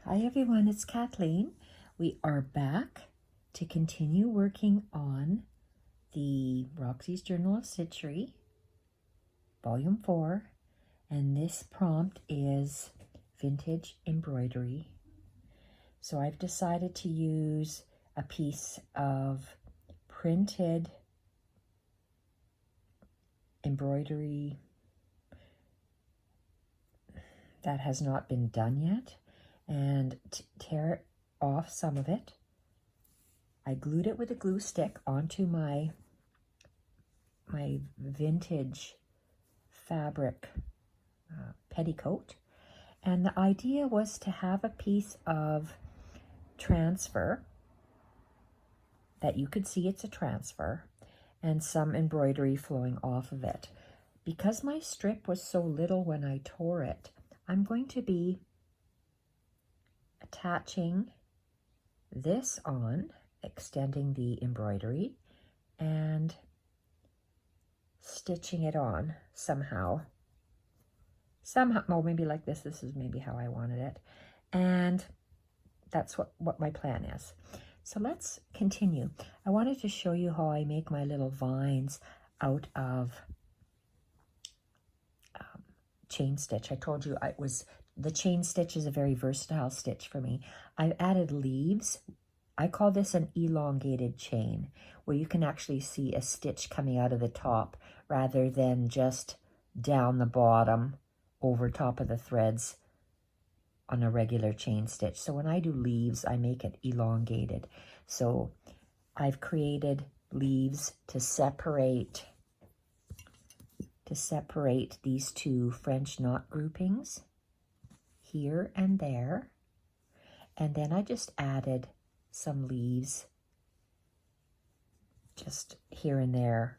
Hi everyone, it's Kathleen. We are back to continue working on the Roxys Journal of Stitchery, Volume 4, and this prompt is vintage embroidery. So I've decided to use a piece of printed embroidery that has not been done yet, and tear off some of it. I glued it with a glue stick onto my vintage fabric petticoat, and the idea was to have a piece of transfer that you could see it's a transfer and some embroidery flowing off of it. Because my strip was so little when I tore it, I'm going to be attaching this on, extending the embroidery, and stitching it on somehow. Oh, maybe like this. This is maybe how I wanted it. And that's what my plan is. So let's continue. I wanted to show you how I make my little vines out of chain stitch. I told you the chain stitch is a very versatile stitch for me. I've added leaves. I call this an elongated chain, where you can actually see a stitch coming out of the top rather than just down the bottom over top of the threads on a regular chain stitch. So when I do leaves, I make it elongated. So I've created leaves to separate these two French knot groupings here and there. And then I just added some leaves just here and there.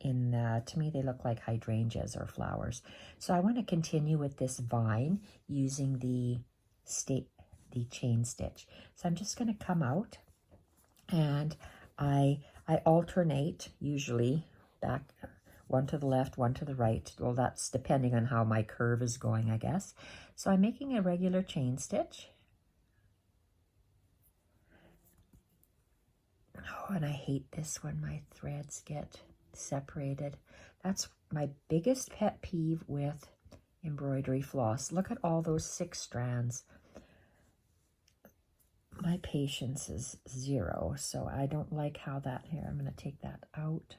To me, they look like hydrangeas or flowers. So I want to continue with this vine using the chain stitch. So I'm just going to come out, and I alternate, usually back one to the left, one to the right. Well, that's depending on how my curve is going, I guess. So I'm making a regular chain stitch. Oh, and I hate this when my threads get separated. That's my biggest pet peeve with embroidery floss. Look at all those 6 strands. My patience is 0, so I don't like how that here. I'm going to take that out.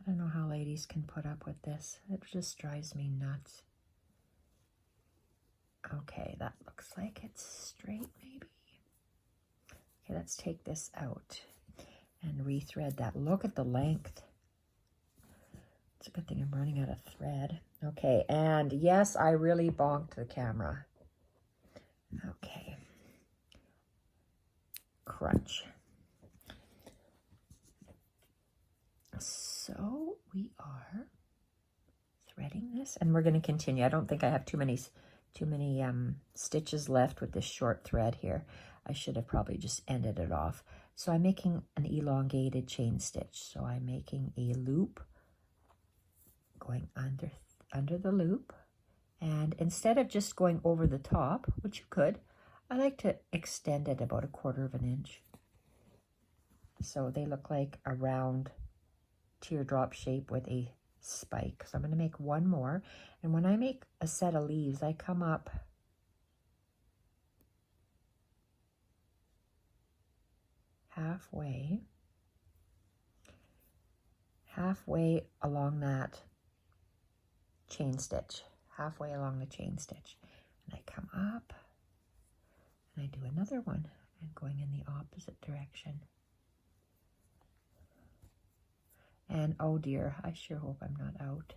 I don't know how ladies can put up with this. It just drives me nuts. Okay, that looks like it's straight, maybe. Okay, let's take this out and rethread that. Look at the length. It's a good thing I'm running out of thread. Okay, and yes, I really bonked the camera. Okay. Crunch. So we are threading this, and we're going to continue. I don't think I have too many stitches left with this short thread here. I should have probably just ended it off. So I'm making an elongated chain stitch. So I'm making a loop going under the loop, and instead of just going over the top, which you could, I like to extend it about 1/4 inch. So they look like a round teardrop shape with a spike. So I'm going to make one more, and when I make a set of leaves, I come up halfway along that chain stitch, halfway along the chain stitch, and I come up and I do another one and going in the opposite direction. And oh dear, I sure hope I'm not out.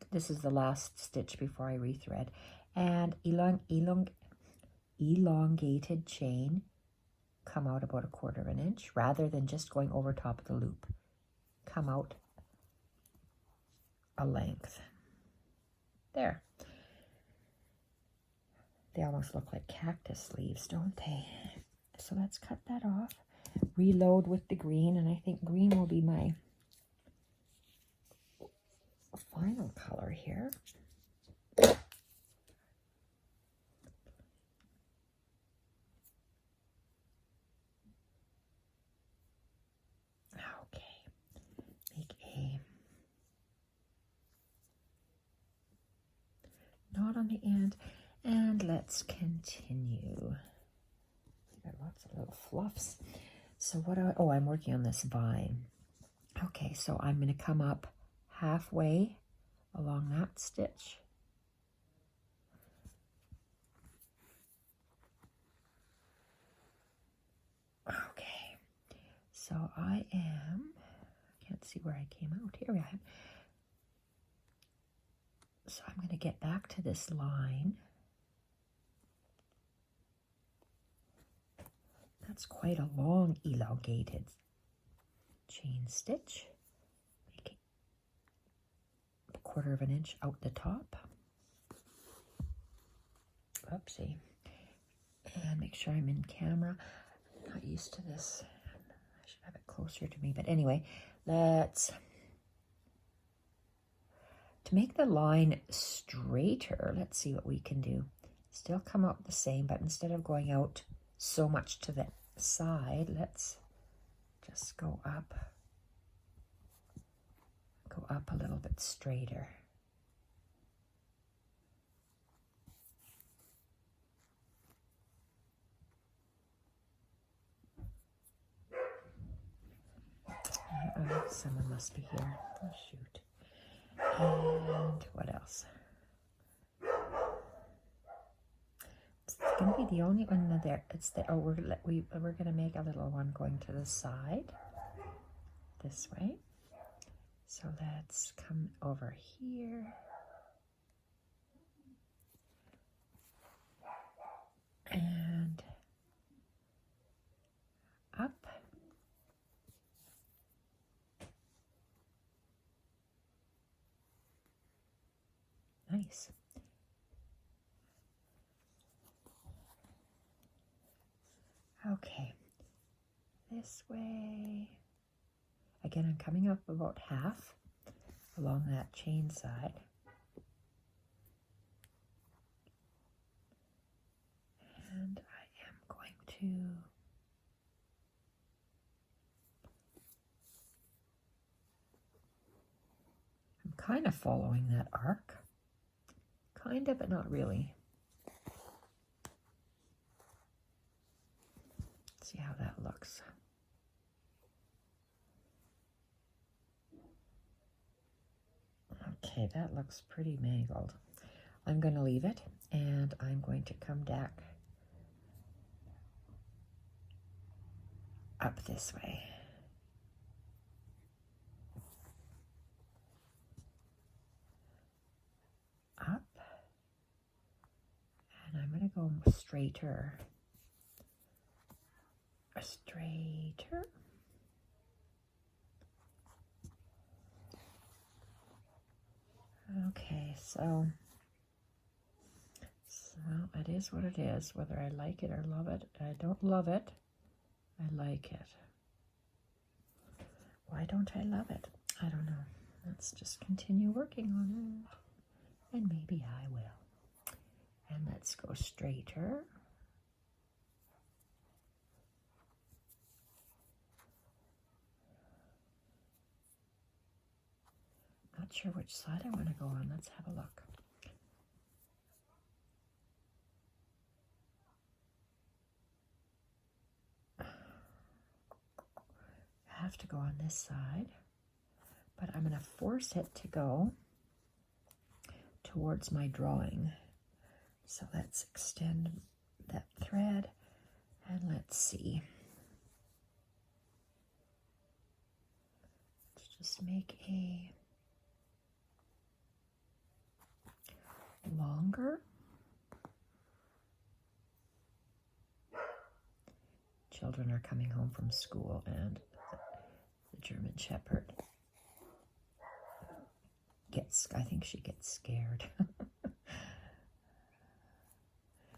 This is the last stitch before I rethread. And elongated chain, come out about 1/4 inch rather than just going over top of the loop. Come out a length. There. They almost look like cactus leaves, don't they? So let's cut that off. Reload with the green, and I think green will be my final color here. knot on the end, and let's continue. We got lots of little fluffs. So what I'm working on this vine. Okay, so I'm going to come up halfway along that stitch. Okay, so I can't see where I came out. Here I am. So I'm going to get back to this line. That's quite a long elongated chain stitch. Making a 1/4 of an inch out the top. Oopsie. And make sure I'm in camera. I'm not used to this. I should have it closer to me. But anyway, to make the line straighter, let's see what we can do. Still come out the same, but instead of going out so much to the side, let's just go up a little bit straighter. Someone must be here. Oh, shoot. And what else? It's going to be the only one there. It's the we're going to make a little one going to the side this way. So let's come over here. And up. Nice. Okay, this way. Again, I'm coming up about half along that chain side. And I am going to I'm kind of following that arc. Kind of, but not really. Let's see how that looks. Okay, that looks pretty mangled. I'm going to leave it, and I'm going to come back up this way. Up. And I'm going to go straighter. Straighter. Okay, so it is what it is, whether I like it or love it. I don't love it. I like it. Why don't I love it? I don't know. Let's just continue working on it. And maybe I will. And let's go straighter. Not sure which side I want to go on. Let's have a look. I have to go on this side, but I'm going to force it to go towards my drawing. So let's extend that thread and let's see. Let's just make a longer. Children are coming home from school and the German Shepherd I think she gets scared.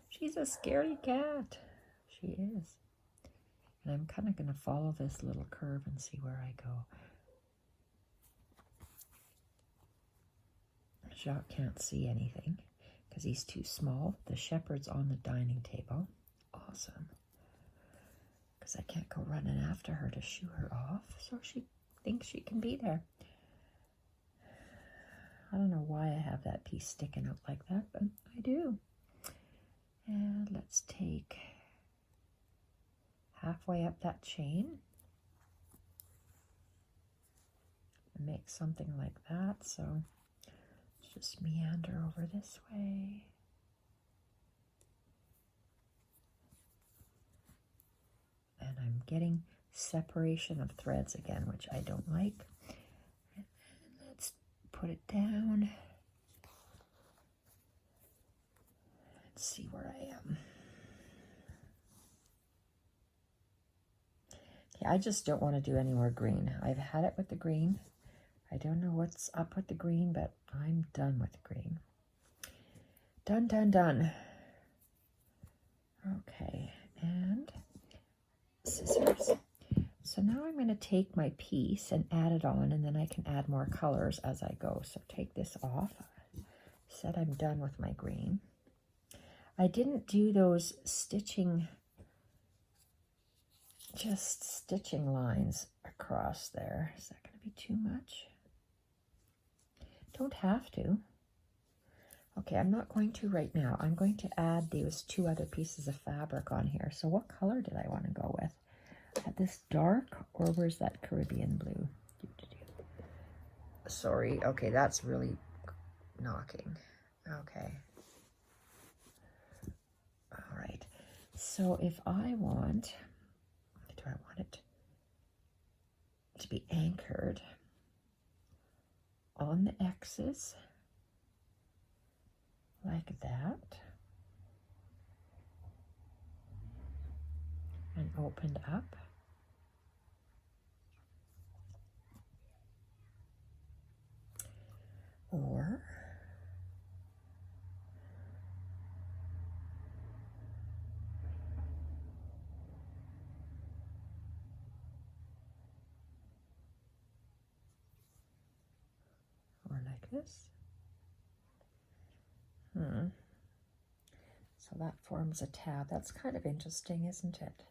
She's a scaredy cat. She is. And I'm kind of going to follow this little curve and see where I go. Jacques can't see anything because he's too small. The shepherd's on the dining table. Awesome. Because I can't go running after her to shoo her off, so she thinks she can be there. I don't know why I have that piece sticking out like that, but I do. And let's take halfway up that chain and make something like that. So let's just meander over this way. And I'm getting separation of threads again, which I don't like. And let's put it down. Let's see where I am. Okay, I just don't want to do any more green. I've had it with the green. I don't know what's up with the green, but I'm done with the green. Done, done, done. Okay, and scissors. So now I'm going to take my piece and add it on, and then I can add more colors as I go. So take this off. Said I'm done with my green. I didn't do those stitching, just stitching lines across there. Is that going to be too much? Don't have to. Okay, I'm not going to right now. I'm going to add these two other pieces of fabric on here. So what color did I want to go with? This dark, or where's that Caribbean blue? Sorry, okay, that's really knocking. Okay. All right. So if I want, do I want it to be anchored on the X's like that and opened up? Or like this. So that forms a tab. That's kind of interesting, isn't it?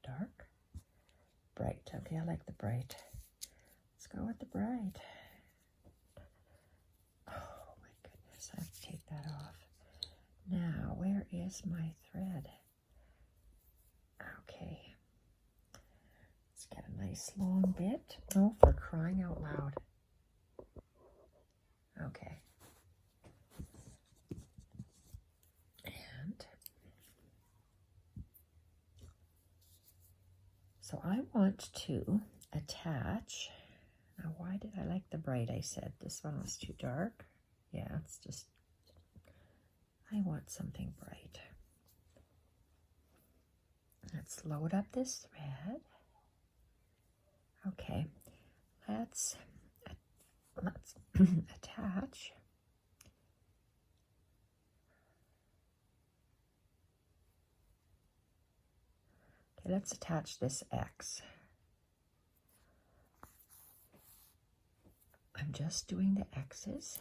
Dark, bright. Okay, I like the bright. Let's go with the bright. Oh my goodness, I have to take that off. Now, where is my thread? Okay. Let's get a nice long bit. Oh, for crying out loud. Okay. And so I want to attach. Now, why did I like the bright? I said this one was too dark. Yeah, it's just, I want something bright. Let's load up this thread. Okay, let's attach. Okay, let's attach this X. I'm just doing the X's.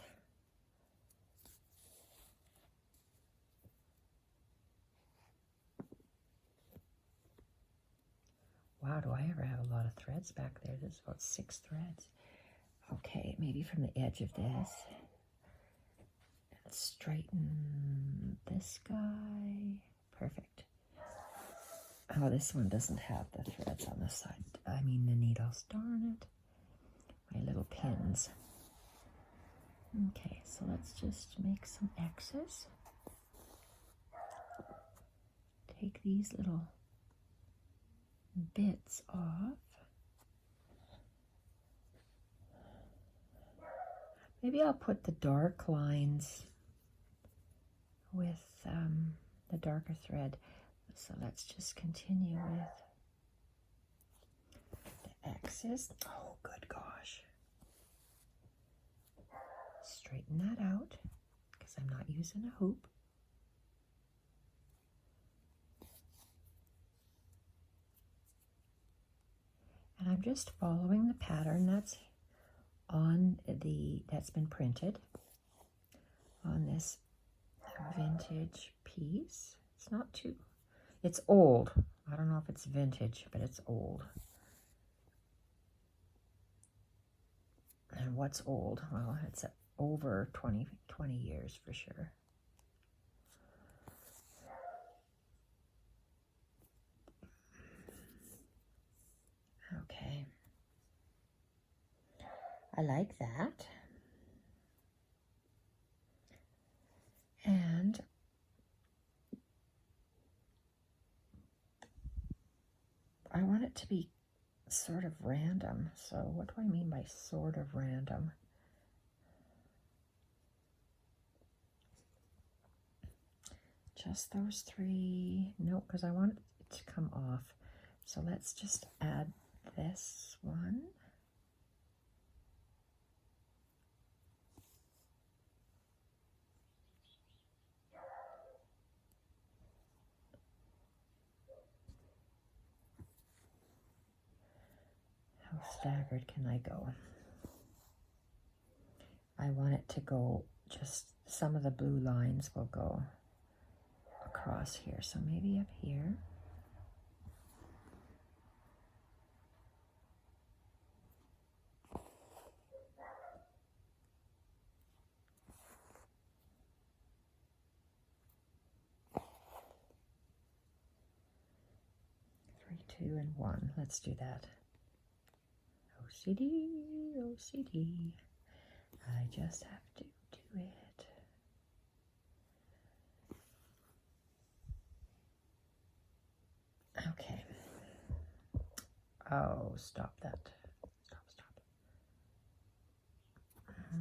Wow, do I ever have a lot of threads back there? There's about 6 threads. Okay, maybe from the edge of this. And straighten this guy. Perfect. Oh, this one doesn't have the threads on the side. I mean the needles, darn it. My little pins. Okay, so let's just make some X's. Take these little bits off. Maybe I'll put the dark lines with the darker thread. So let's just continue with the X's. Oh, good gosh. Straighten that out because I'm not using a hoop. And I'm just following the pattern that's on that's been printed on this vintage piece. It's not too, it's old. I don't know if it's vintage, but it's old. And what's old? Well, it's over 20 years for sure. Okay. I like that. And I want it to be sort of random. So what do I mean by sort of random? Just those three. No, because I want it to come off. So let's just add this one. How staggered can I go? I want it to go, just some of the blue lines will go across here. So maybe up here. Three, 2, and 1. Let's do that. OCD, OCD. I just have to do it. Okay. Oh, stop that. Stop.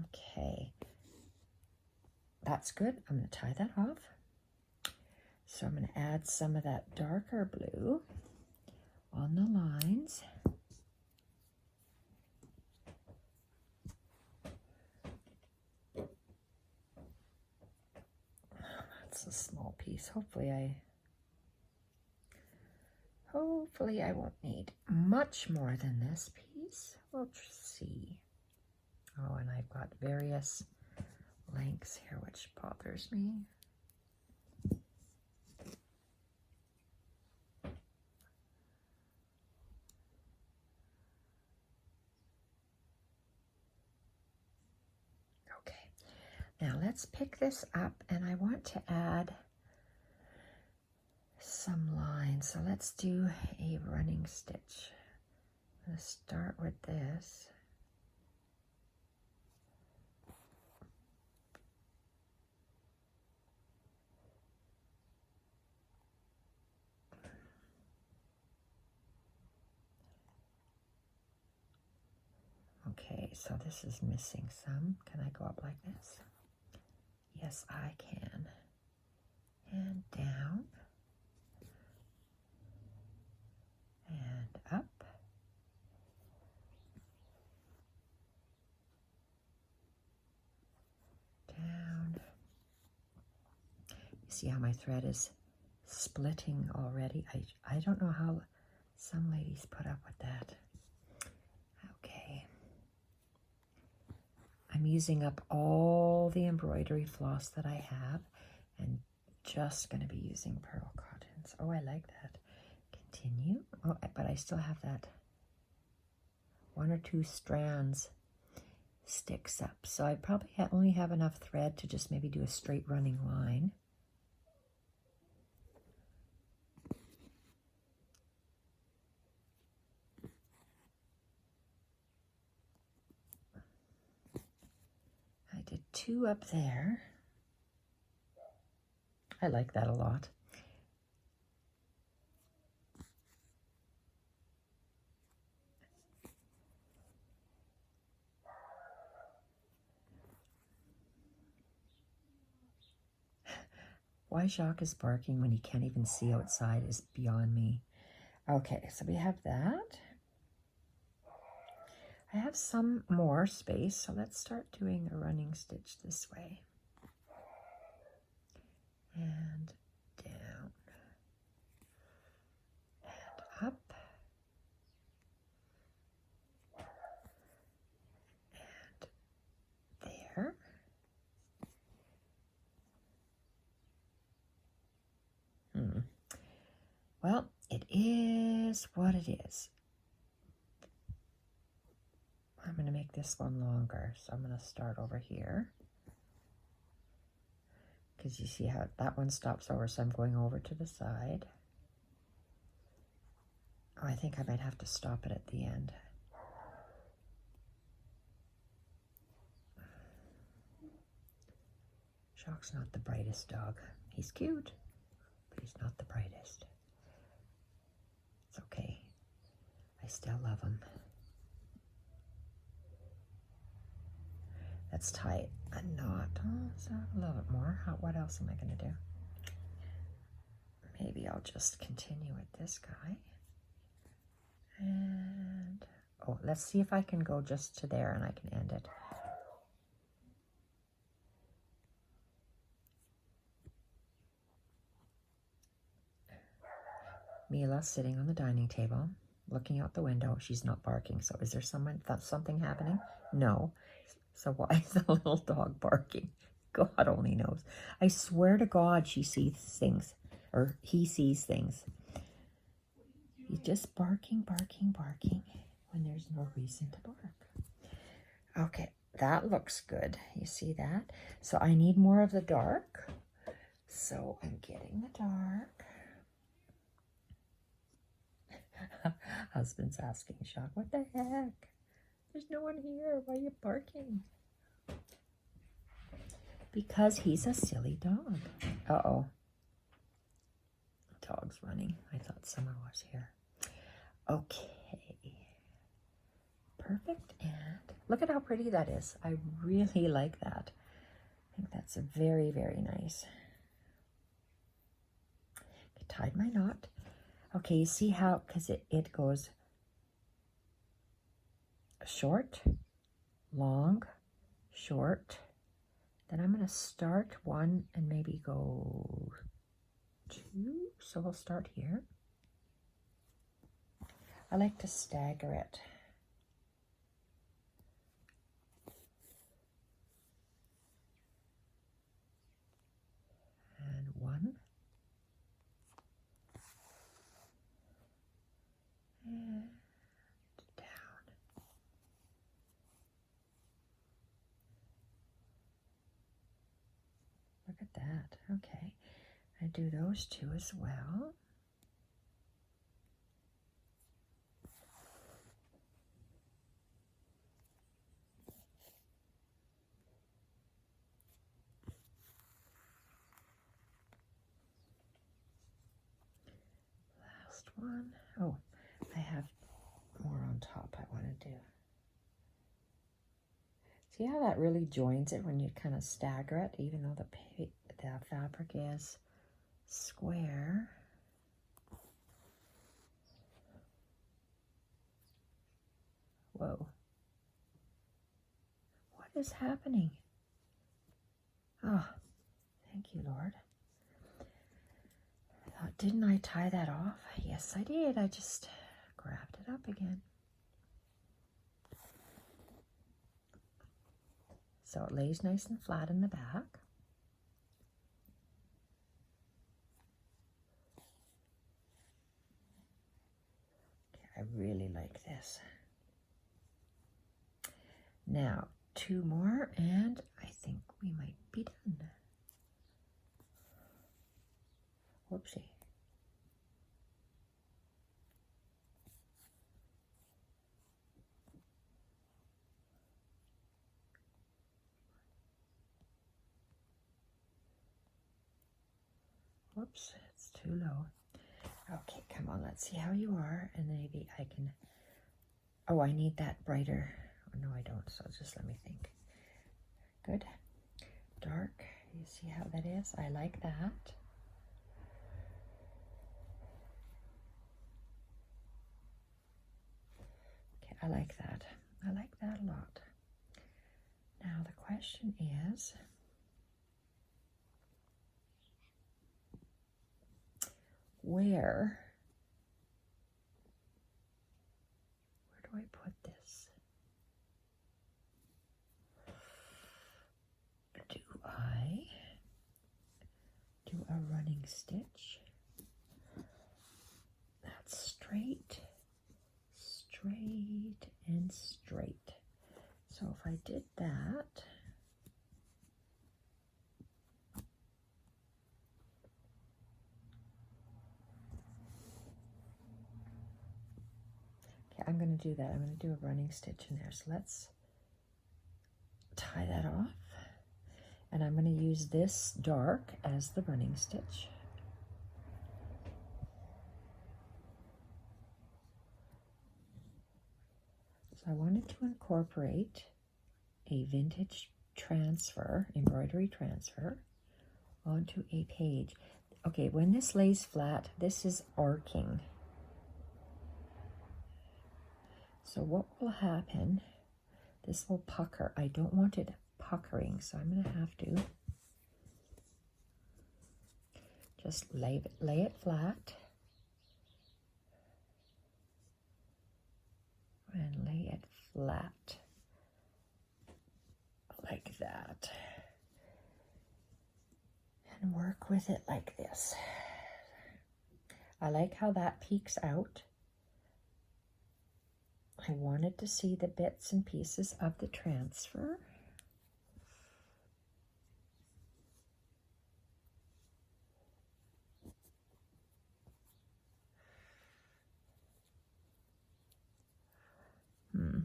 Okay. That's good. I'm going to tie that off. So I'm going to add some of that darker blue on the lines. That's a small piece. Hopefully I won't need much more than this piece. We'll see. Oh, and I've got various lengths here, which bothers me. Okay, now let's pick this up, and I want to add some lines. So let's do a running stitch. Let's start with this. Okay, so this is missing some. Can I go up like this? Yes, I can. And down. And up. Down. You see how my thread is splitting already? I don't know how some ladies put up with that. Okay. I'm using up all the embroidery floss that I have and just going to be using pearl cottons. Oh, I like that. Continue. Oh, but I still have that 1 or 2 strands sticks up. So I probably only have enough thread to just maybe do a straight running line. I did 2 up there. I like that a lot. Why Jacques is barking when he can't even see outside is beyond me. Okay, so we have that. I have some more space, so let's start doing a running stitch this way. And down. And up. And there. Well, it is what it is. I'm going to make this one longer. So I'm going to start over here. Because you see how that one stops over, so I'm going over to the side. Oh, I think I might have to stop it at the end. Jacques' not the brightest dog. He's cute, but he's not the brightest. It's okay. I still love him. Let's tie a knot. Oh, so a little bit more. What else am I going to do? Maybe I'll just continue with this guy. And, oh, let's see if I can go just to there and I can end it. Mila sitting on the dining table, looking out the window. She's not barking. So is there something happening? No. So why is the little dog barking? God only knows. I swear to God she sees things, or he sees things. He's just barking when there's no reason to bark. Okay, that looks good. You see that? So I need more of the dark. So I'm getting the dark. Husband's asking Jacques, what the heck? There's no one here. Why are you barking? Because he's a silly dog. Uh-oh. Dog's running. I thought someone was here. Okay. Perfect. And look at how pretty that is. I really like that. I think that's very, very nice. I tied my knot. Okay, you see how, because it goes short, long, short. Then I'm going to start one and maybe go two. So we'll start here. I like to stagger it. And one. And down. Look at that. Okay. I do those two as well. Last one. Oh, I have more on top I want to do. See how that really joins it when you kind of stagger it, even though the fabric is square. Whoa. What is happening? Oh, thank you, Lord. I thought, didn't I tie that off? Yes, I did. I just grabbed it up again. So it lays nice and flat in the back. Okay, I really like this. Now, two more, and I think we might be done. Whoopsie. Whoops, it's too low. Okay, come on, let's see how you are, and maybe I can... Oh, I need that brighter. Oh, no, I don't, so just let me think. Good. Dark, you see how that is? I like that. Okay, I like that. I like that a lot. Now, the question is... Where do I put this? Do I do a running stitch? That's straight, straight, and straight. So if I did that, okay, I'm going to do that. I'm going to do a running stitch in there. So let's tie that off. And I'm going to use this dark as the running stitch. So I wanted to incorporate a vintage transfer, embroidery transfer, onto a page. Okay, when this lays flat, this is arcing. So what will happen, this will pucker. I don't want it puckering, so I'm going to have to just lay it flat and lay it flat like that and work with it like this. I like how that peeks out. I wanted to see the bits and pieces of the transfer. No,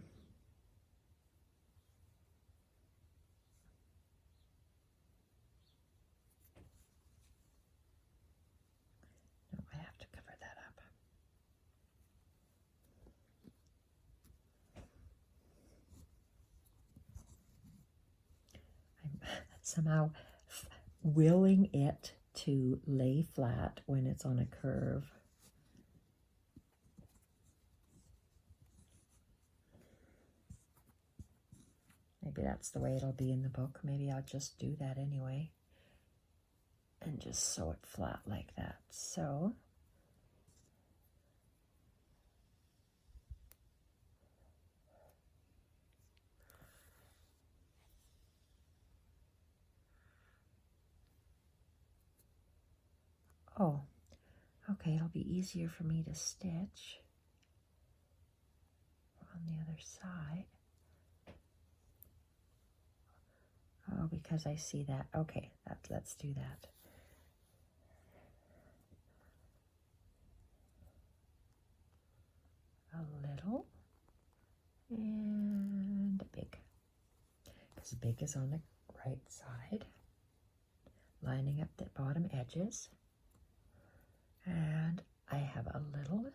I have to cover that up. I'm somehow willing it to lay flat when it's on a curve. Maybe that's the way it'll be in the book. Maybe I'll just do that anyway and just sew it flat like that. So oh, okay, it'll be easier for me to stitch on the other side. Oh, because I see that. Okay, let's do that. A little and a big. Because big is on the right side. Lining up the bottom edges. And I have a little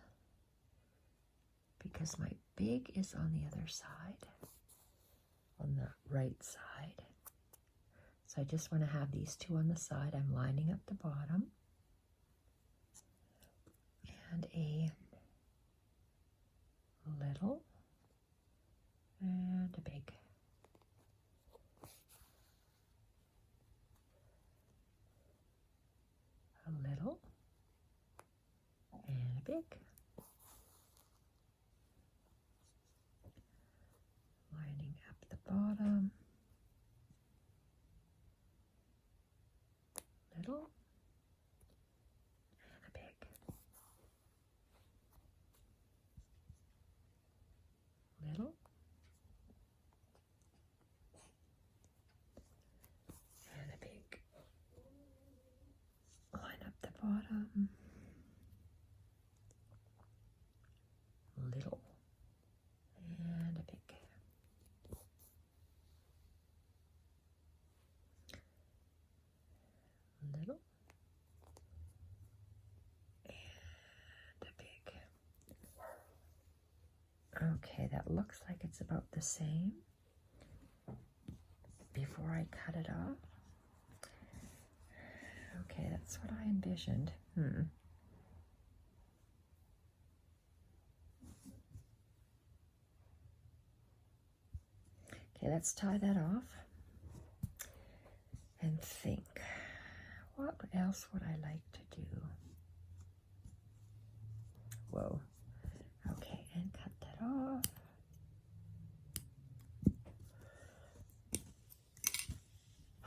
because my big is on the other side, on the right side. So I just want to have these two on the side. I'm lining up the bottom. And a little and a big. A little and a big. Lining up the bottom. Little and a big. Little and a big. Line up the bottom. Little and a big. Little and a big. Okay, that looks like it's about the same before I cut it off. Okay, that's what I envisioned. Okay, let's tie that off and think. What else would I like to do? Whoa. Okay, and cut that off.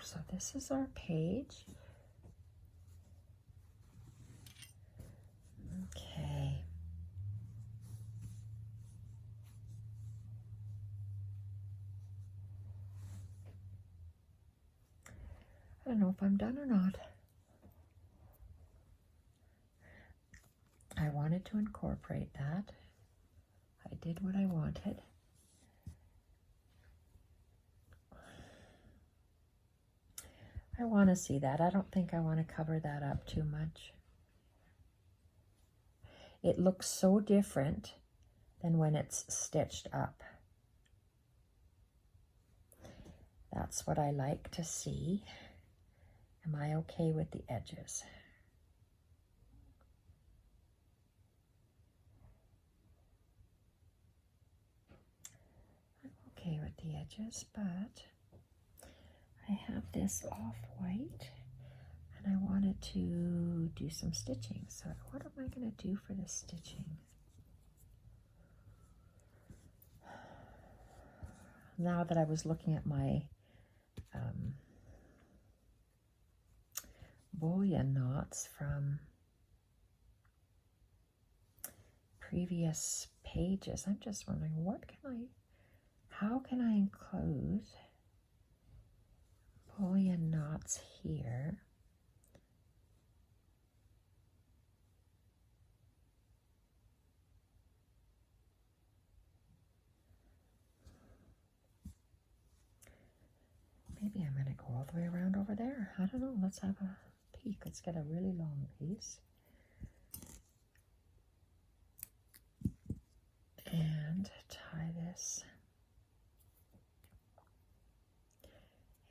So this is our page. Okay. I don't know if I'm done or not. I wanted to incorporate that. I did what I wanted. I want to see that. I don't think I want to cover that up too much. It looks so different than when it's stitched up. That's what I like to see. Am I okay with the edges? I'm okay with the edges, but I have this off-white and I wanted to do some stitching. So what am I going to do for the stitching? Now that I was looking at my bullion knots from previous pages, I'm just wondering how can I include bullion knots here? Maybe I'm going to go all the way around over there. I don't know. Let's have a peek. Let's get a really long piece. And tie this.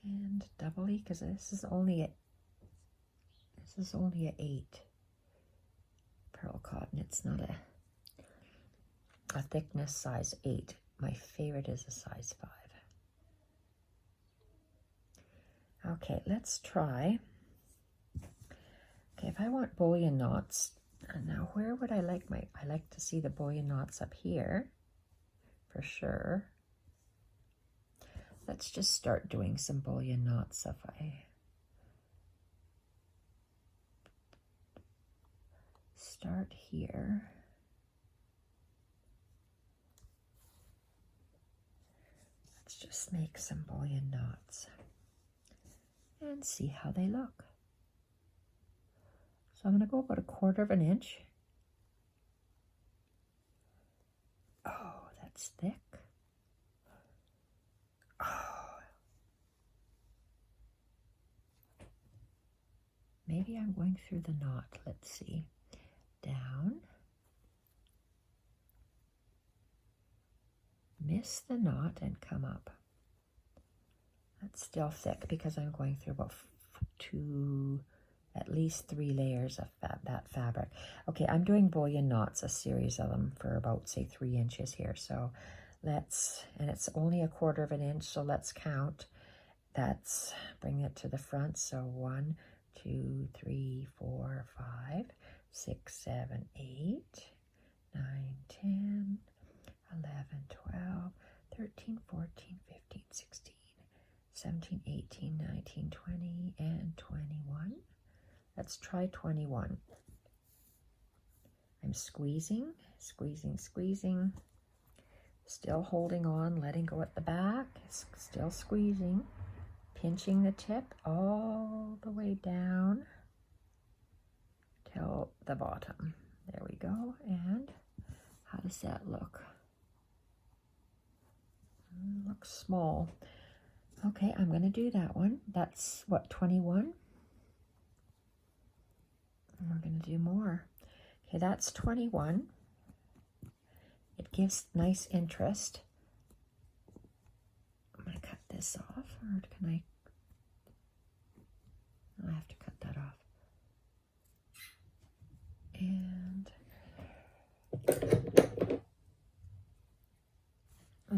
And doubly, because this is only a 8 pearl cotton. It's not a thickness size 8. My favorite is a size 5. Okay, let's try. Okay, if I want bullion knots, now where would I like I like to see the bullion knots up here, for sure. Let's just start doing some bullion knots. If I start here. Let's just make some bullion knots and see how they look. So I'm going to go about 1/4 inch. Oh, that's thick. Oh. Maybe I'm going through the knot. Let's see. Down. Miss the knot and come up. That's still thick because I'm going through about at least 3 layers of that fabric. Okay, I'm doing bullion knots, a series of them for about, say, 3 inches here. So and it's only 1/4 inch, so let's count. That's, bring it to the front. So 1, 2, 3, 4, 5, 6, 7, 8, 9, 10, 11, 12, 13, 14, 15, 16, 17, 18, 19, 20, and 21. Let's try 21. I'm squeezing, squeezing, squeezing. Still holding on, letting go at the back. Still squeezing. Pinching the tip all the way down till the bottom. There we go. And how does that look? Looks small. Okay, I'm going to do that one. That's what, 21? And we're going to do more. Okay, that's 21. It gives nice interest. I'm going to cut this off, or can I have to cut that off. And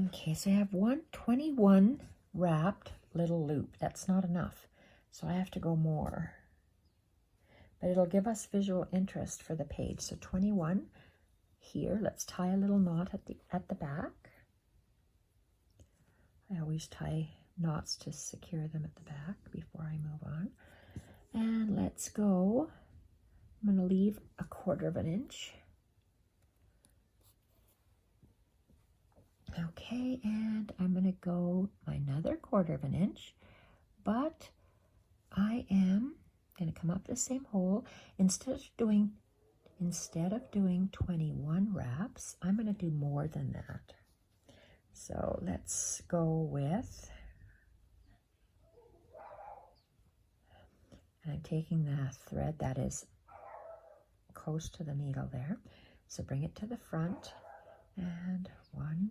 okay, so I have 21 wrapped little loop. That's not enough, so I have to go more. But it'll give us visual interest for the page. So 21 here. Let's tie a little knot at the back. I always tie knots to secure them at the back before I move on. And let's go. I'm going to leave 1/4 inch. Okay, and I'm going to go another 1/4 inch, but I am going to come up the same hole. Instead of doing 21 wraps, I'm going to do more than that. So let's go with, and I'm taking the thread that is close to the needle there. So bring it to the front, and 1,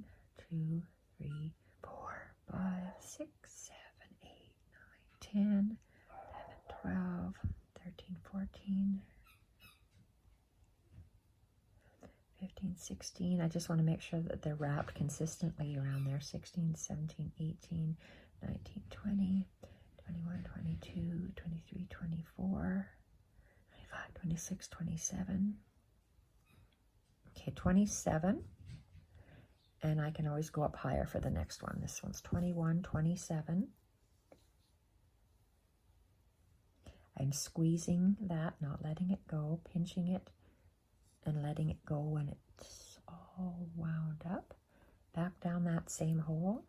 2, 3, 4, 5, 6, 7, 8, 9, 10, 11, 12, 13, 14, 15, 16. I just want to make sure that they're wrapped consistently around there. 16, 17, 18, 19, 20, 21, 22, 23, 24, 25, 26, 27. Okay, 27. And I can always go up higher for the next one. This one's 21, 27. I'm squeezing that, not letting it go, pinching it, and letting it go when it's all wound up. Back down that same hole.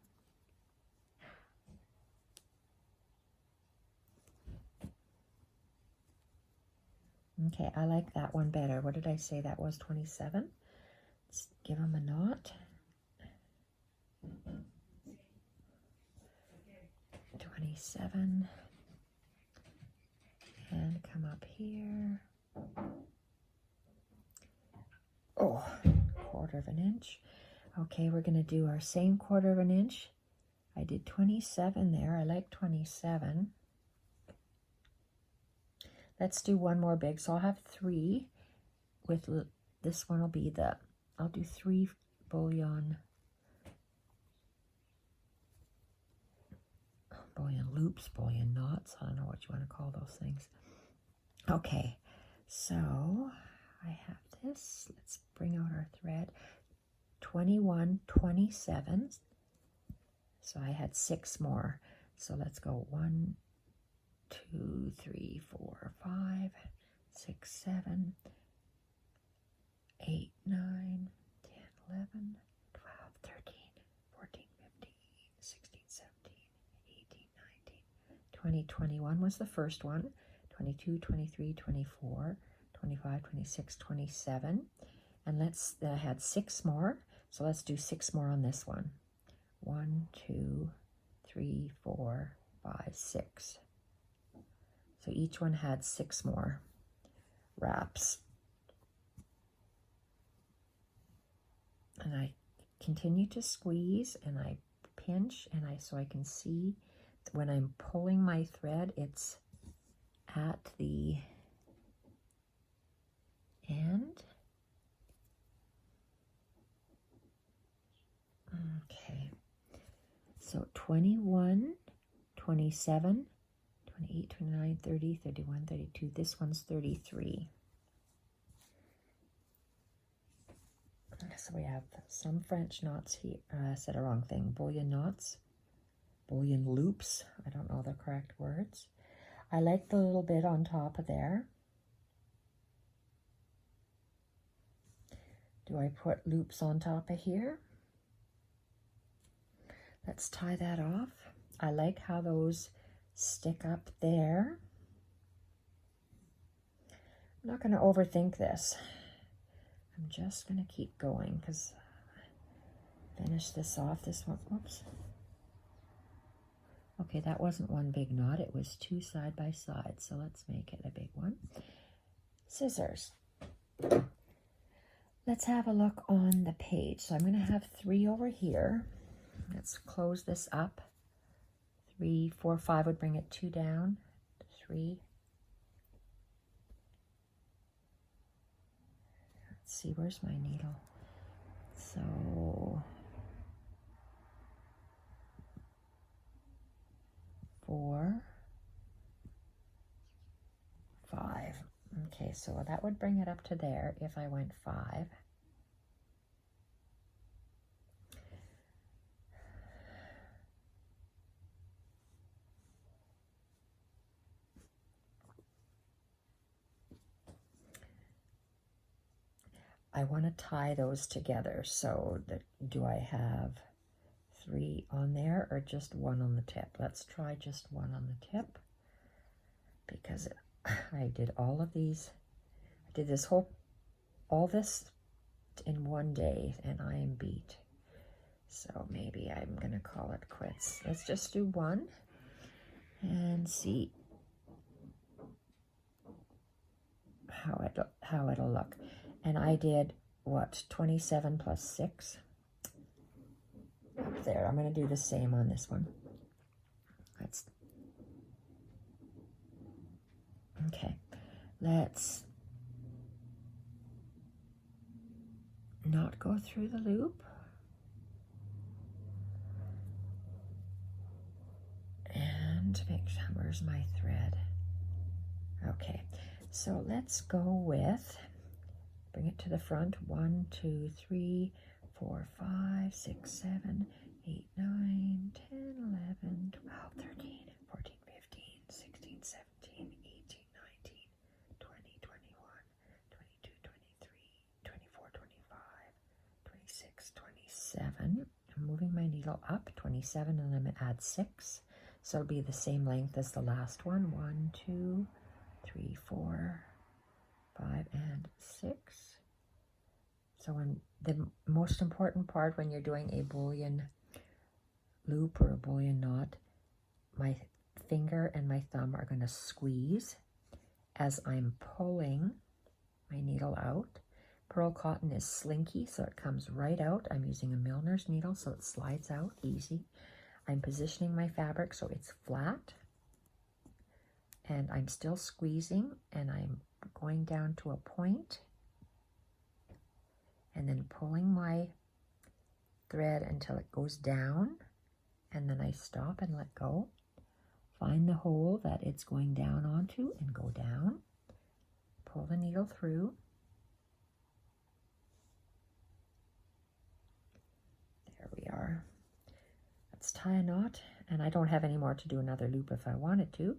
Okay, I like that one better. What did I say that was, 27? Let's give them a knot. 27. And come up here. Oh, 1/4 of an inch. Okay, we're going to do our same 1/4 of an inch. I did 27 there. I like 27. Let's do one more big. So I'll have 3 with this one will be I'll do 3 bullion loops, bullion knots. I don't know what you want to call those things. Okay, so I have this. Let's bring out our thread. 21, 27. So I had 6 more. So let's go 1, 2, 3, 4, 5, 6, 7, 8, 9, 10, 11, 12, 13, 14, 15, 16, 17, 18, 19, 20, 21 was the first one. 22, 23, 24, 25, 26, 27. And I had 6 more. So let's do 6 more on this one. 1, 2, 3, 4, 5, 6. So each one had 6 more wraps. And I continue to squeeze and I pinch and so I can see when I'm pulling my thread, it's at the end. Okay, so 21, 27, 28, 29, 30, 31, 32. This one's 33. So we have some French knots here. I said a wrong thing. Bullion knots, bullion loops. I don't know the correct words. I like the little bit on top of there. Do I put loops on top of here? Let's tie that off. I like how those stick up there. I'm not going to overthink this. I'm just going to keep going because finish this off. This one, whoops. Okay, that wasn't one big knot. It was 2 side by side. So let's make it a big one. Scissors. Let's have a look on the page. So I'm going to have 3 over here. Let's close this up. 3, 4, 5 would bring it 2 down. 3. Let's see, where's my needle? So 4, 5. Okay, so that would bring it up to there if I went 5. I want to tie those together. So do I have 3 on there or just 1 on the tip? Let's try just 1 on the tip. because I did all of these. I did all this in one day, and I am beat. So maybe I'm gonna call it quits. Let's just do one and see how it'll look. And I did what, 27 plus 6 up there. I'm gonna do the same on this one. Okay, let's not go through the loop. And make sure, where's my thread? Okay, so let's go with, bring it to the front, 1, 2, 3, 4, 5, 6, 7, 8, 9, 10, 11, 12, 13, 14, 15, 16, 17, 18, 19, 20, 21, 22, 23, 24, 25, 26, 27. I'm moving my needle up, 27, and I'm going to add 6. So it'll be the same length as the last one. 1, 2, 3, 4, 5, and 6. So when the most important part when you're doing a bullion loop or a bullion knot, my finger and my thumb are going to squeeze as I'm pulling my needle out. Pearl cotton is slinky, so it comes right out. I'm using a milliner's needle, so it slides out easy. I'm positioning my fabric so it's flat, and I'm still squeezing, and I'm going down to a point, and then pulling my thread until it goes down, and then I stop and let go. Find the hole that it's going down onto and go down. Pull the needle through. There we are. Let's tie a knot, and I don't have any more to do another loop if I wanted to.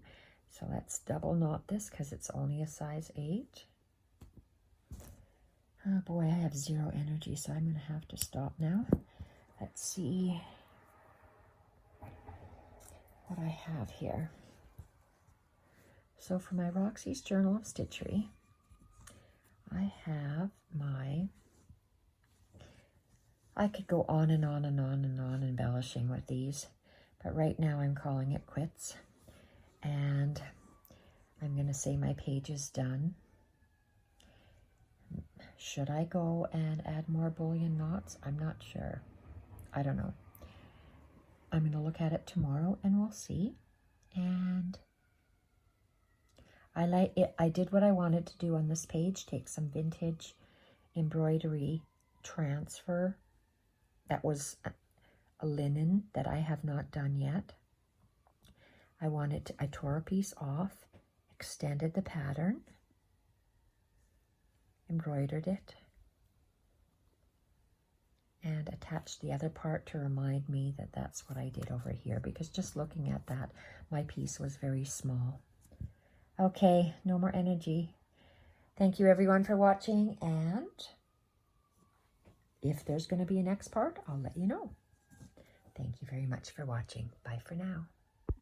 So let's double knot this because it's only a size 8. Oh boy, I have 0 energy, so I'm going to have to stop now. Let's see what I have here. So for my Roxys Journal of Stitchery, I have I could go on and on and on and on embellishing with these, but right now I'm calling it quits. And I'm going to say my page is done. Should I go and add more bullion knots? I'm not sure. I don't know. I'm going to look at it tomorrow and we'll see. And I like it. I did what I wanted to do on this page, take some vintage embroidery transfer. That was a linen that I have not done yet. I tore a piece off, extended the pattern, embroidered it, and attached the other part to remind me that that's what I did over here, because just looking at that, my piece was very small. Okay, no more energy. Thank you everyone for watching, and if there's going to be a next part, I'll let you know. Thank you very much for watching. Bye for now.